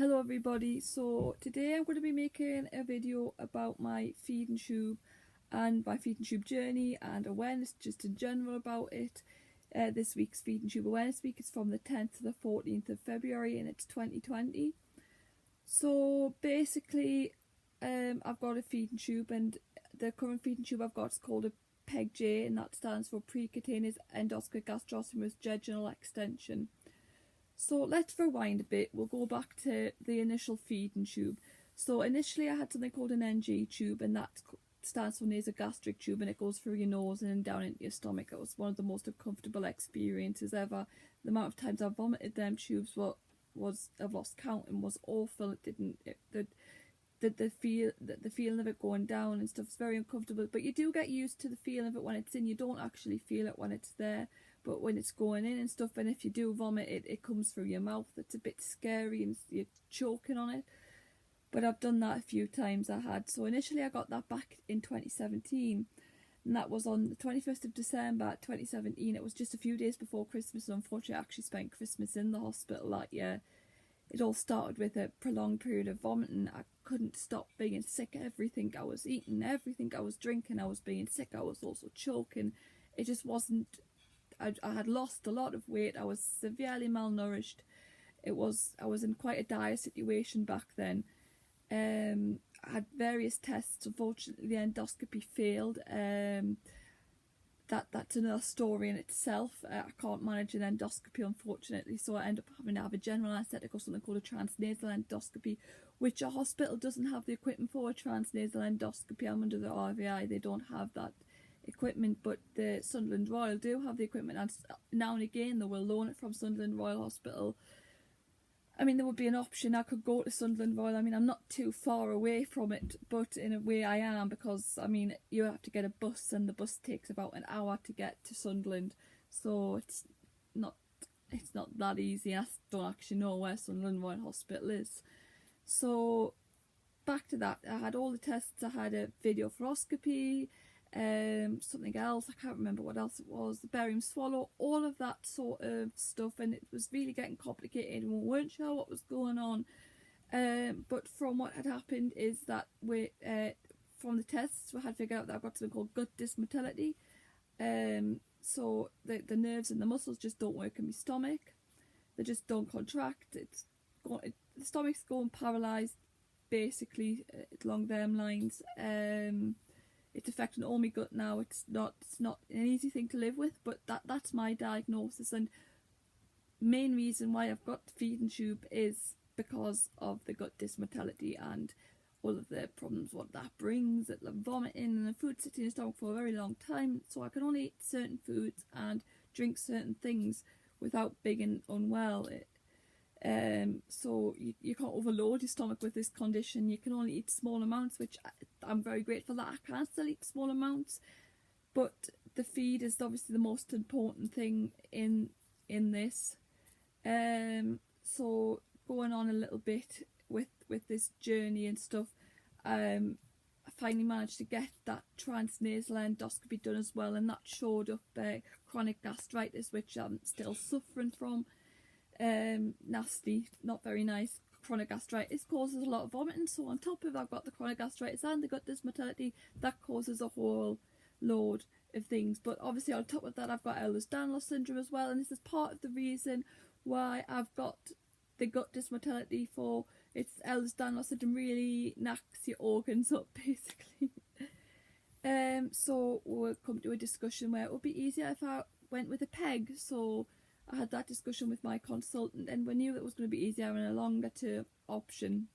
Hello everybody, so today I'm going to be making a video about my feeding tube and my feeding tube journey and awareness just in general about it. This week's feeding tube awareness week is from the 10th to the 14th of February and it's 2020. So basically I've got a feeding tube, and the current feeding tube I've got is called a PEG-J, and that stands for Percutaneous Endoscopic Gastrostomy Jejunal Extension. So let's rewind a bit. We'll go back to the initial feeding tube. So initially I had something called an NG tube, and that stands for nasogastric tube, and it goes through your nose and then down into your stomach. It was one of the most uncomfortable experiences ever. The amount of times I vomited them tubes I've lost count and was awful. The feeling of it going down and stuff is very uncomfortable, but you do get used to the feeling of it when it's in. You don't actually feel it when it's there, but when it's going in and stuff, and if you do vomit, it comes through your mouth. It's a bit scary and you're choking on it. But I've done that a few times. So initially I got that back in 2017, and that was on the 21st of December 2017. It was just a few days before Christmas, and unfortunately I actually spent Christmas in the hospital that year. It all started with a prolonged period of vomiting. I couldn't stop being sick. Everything I was eating, everything I was drinking, I was being sick. I was also choking. It just wasn't... I had lost a lot of weight. I was severely malnourished. I was in quite a dire situation back then. I had various tests. Unfortunately, the endoscopy failed. That's another story in itself. I can't manage an endoscopy, unfortunately, so I end up having to have a general anaesthetic or something called a transnasal endoscopy, which a hospital doesn't have the equipment for. A transnasal endoscopy, I'm under the RVI, they don't have that equipment, but the Sunderland Royal do have the equipment, and now and again they will loan it from Sunderland Royal Hospital. I mean, there would be an option. I could go to Sunderland Royal. I mean, I'm not too far away from it, but in a way I am, because, I mean, you have to get a bus, and the bus takes about an hour to get to Sunderland, so it's not that easy. I don't actually know where Sunderland Royal Hospital is. So, back to that. I had all the tests. I had a videofluoroscopy, something else, I can't remember what else it was, the barium swallow, all of that sort of stuff, and it was really getting complicated and we weren't sure what was going on. But from what had happened is that from the tests we had figured out that I've got something called gut dysmotility. So the nerves and the muscles just don't work in my stomach. They just don't contract. The stomach's going paralysed, basically, along them lines. It's affecting all my gut now. It's not an easy thing to live with, but that's my diagnosis, and main reason why I've got the feeding tube is because of the gut dysmotility and all of the problems what that brings, the vomiting and the food sitting in the stomach for a very long time. So I can only eat certain foods and drink certain things without being unwell. So you can't overload your stomach with this condition. You can only eat small amounts, which I'm very grateful that I can still eat small amounts, but the feed is obviously the most important thing in this. So going on a little bit with this journey and stuff, I finally managed to get that transnasal endoscopy done as well, and that showed up chronic gastritis, which I'm still suffering from. Nasty, not very nice. Chronic gastritis causes a lot of vomiting, so on top of I've got the chronic gastritis and the gut dysmotility, that causes a whole load of things. But obviously on top of that I've got Ehlers-Danlos syndrome as well, and this is part of the reason why I've got the gut dysmotility. For it's Ehlers-Danlos syndrome really knacks your organs up, basically. So we'll come to a discussion where it would be easier if I went with a PEG. So I had that discussion with my consultant, and we knew it was going to be easier and a longer term option.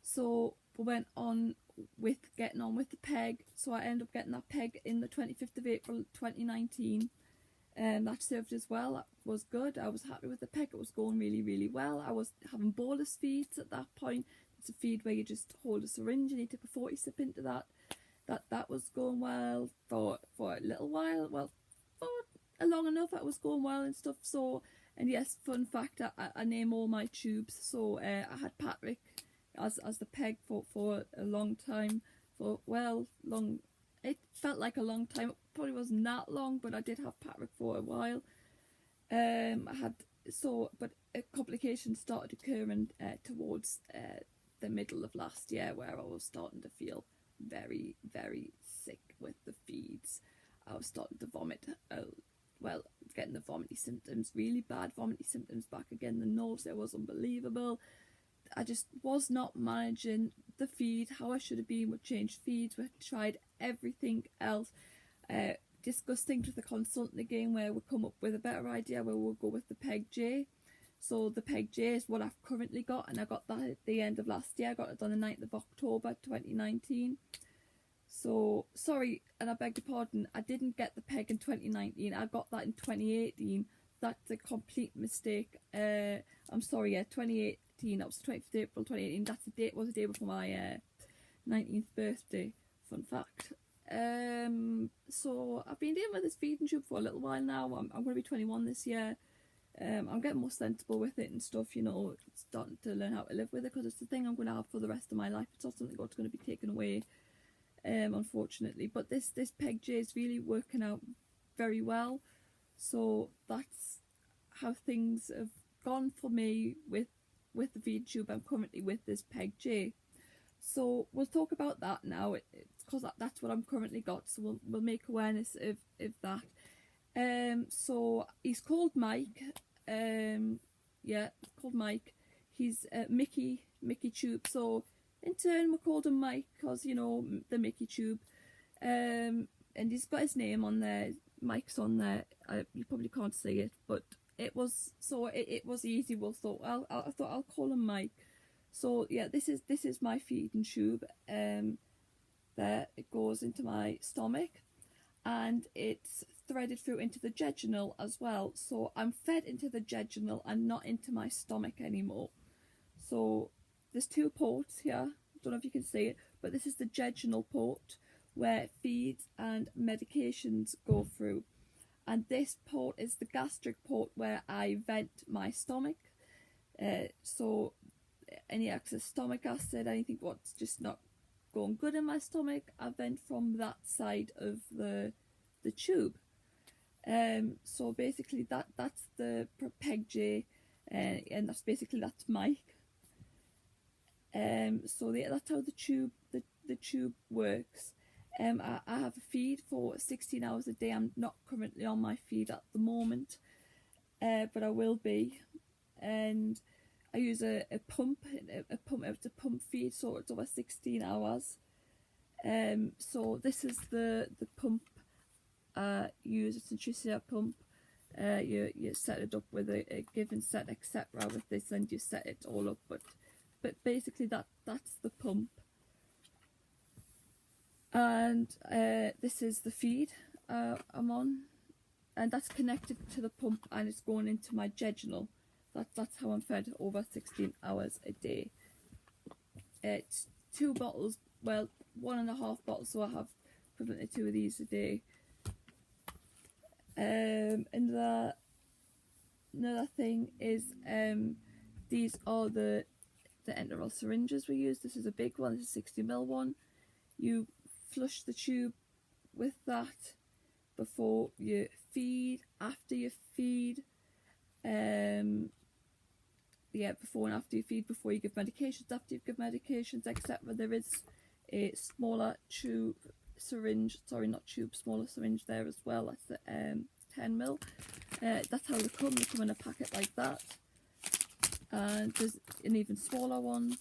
So we went on with getting on with the PEG. So I ended up getting that PEG in the 25th of April 2019, and that served as well. That was good. I was happy with the PEG. It was going really, really well. I was having bolus feeds at that point. It's a feed where you just hold a syringe and you take a 40 sip into that. That was going well for a little while. Well, for long enough, it was going well and stuff. So, and yes, fun fact, I name all my tubes. So I had Patrick as the PEG for a long time. It felt like a long time. It probably wasn't that long, but I did have Patrick for a while. I had but complications started occurring towards the middle of last year, where I was starting to feel very, very sick with the feeds. I was starting to vomit, getting the vomiting symptoms, really bad vomiting symptoms back again. The nausea was unbelievable. I just was not managing the feed how I should have been. We changed feeds, we tried everything else. Discussed things with the consultant again, where we come up with a better idea where we'll go with the Peg J. So the Peg J is what I've currently got, and I got that at the end of last year. I got it on the 9th of October 2019. So, sorry, and I beg your pardon, I didn't get the Peg in 2019, I got that in 2018. That's a complete mistake. I'm sorry, 2018, that was 25th April 2018, that's the date, was the day before my 19th birthday, fun fact. So I've been dealing with this feeding tube for a little while now. I'm going to be 21 this year. I'm getting more sensible with it and stuff, you know, starting to learn how to live with it, because it's the thing I'm going to have for the rest of my life. It's not something that's going to be taken away, unfortunately. But this Peg J is really working out very well. So that's how things have gone for me with the feeding tube. I'm currently with this Peg J. So we'll talk about that now, because that's what I'm currently got. So we'll make awareness of that. So he's called Mike. Called Mike. He's Mickey Tube. So in turn we called him Mike because, you know, the Mickey Tube. And he's got his name on there. Mike's on there. You probably can't see it, but it was easy. I thought I'll call him Mike. So yeah, this is my feeding tube. There it goes into my stomach, and it's threaded through into the jejunal as well. So I'm fed into the jejunal and not into my stomach anymore. So there's two ports here. Don't know if you can see it, but this is the jejunal port where feeds and medications go through, and this port is the gastric port where I vent my stomach. So any excess stomach acid, anything what's just not going good in my stomach, I vent from that side of the tube. So basically that's the Peg J, and that's Mike. So that's how the tube works. I have a feed for 16 hours a day. I'm not currently on my feed at the moment, but I will be. And I use a pump. It's a pump feed, so it's over 16 hours. So this is the pump use. It's a Nutricia pump. You set it up with a given set, etc. with this, and you set it all up. But basically that's the pump. And this is the feed I'm on, and that's connected to the pump, and it's going into my jejunal. That's how I'm fed over 16 hours a day. It's 2 bottles, well, 1.5 bottles, so I have equivalent to 2 of these a day. And another thing is, these are the enteral syringes we use. This is a big one. This is a 60ml one. You flush the tube with that before you feed, after you feed, before and after you feed, before you give medications, after you give medications, etc. There is a smaller tube syringe, smaller syringe there as well. That's the 10ml. That's how they come in a packet like that. And there's an even smaller one.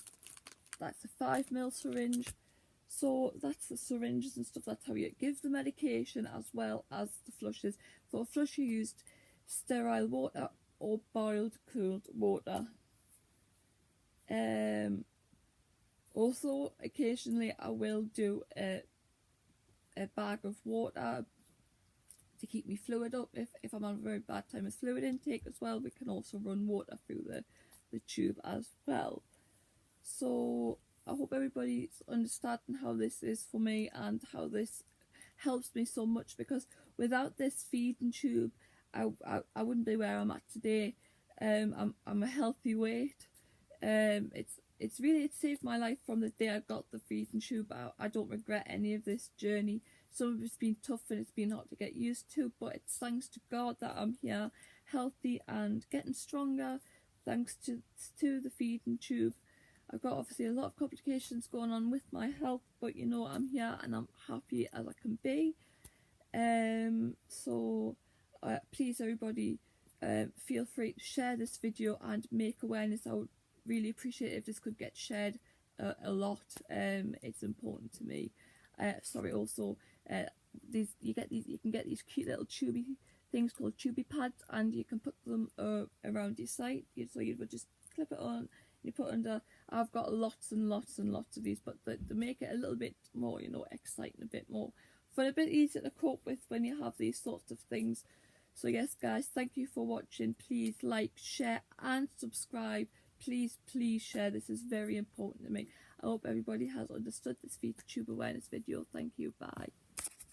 That's a 5ml syringe. So that's the syringes and stuff. That's how you give the medication as well as the flushes. For a flush you used sterile water or boiled cooled water. Also occasionally I will do a bag of water to keep me fluid up. If I'm on a very bad time with fluid intake as well, we can also run water through the tube as well. So I hope everybody's understanding how this is for me and how this helps me so much, because without this feeding tube I wouldn't be where I'm at today. I'm a healthy weight. It's saved my life from the day I got the feeding tube. I don't regret any of this journey. Some of it's been tough and it's been hard to get used to, but it's thanks to God that I'm here healthy and getting stronger thanks to the feeding tube. I've got obviously a lot of complications going on with my health, but you know, I'm here and I'm happy as I can be. So please everybody, feel free to share this video and make awareness. I would really appreciate it if this could get shared a lot. It's important to me. Sorry, also you can get these cute little tubey things called tubey pads, and you can put them around your site. So you would just clip it on, you put under. I've got lots and lots and lots of these, but to make it a little bit more, you know, exciting, a bit more fun, a bit easier to cope with when you have these sorts of things. So yes guys, thank you for watching. Please like, share and subscribe. Please share. This is very important to me. I hope everybody has understood this feeding tube awareness video. Thank you. Bye.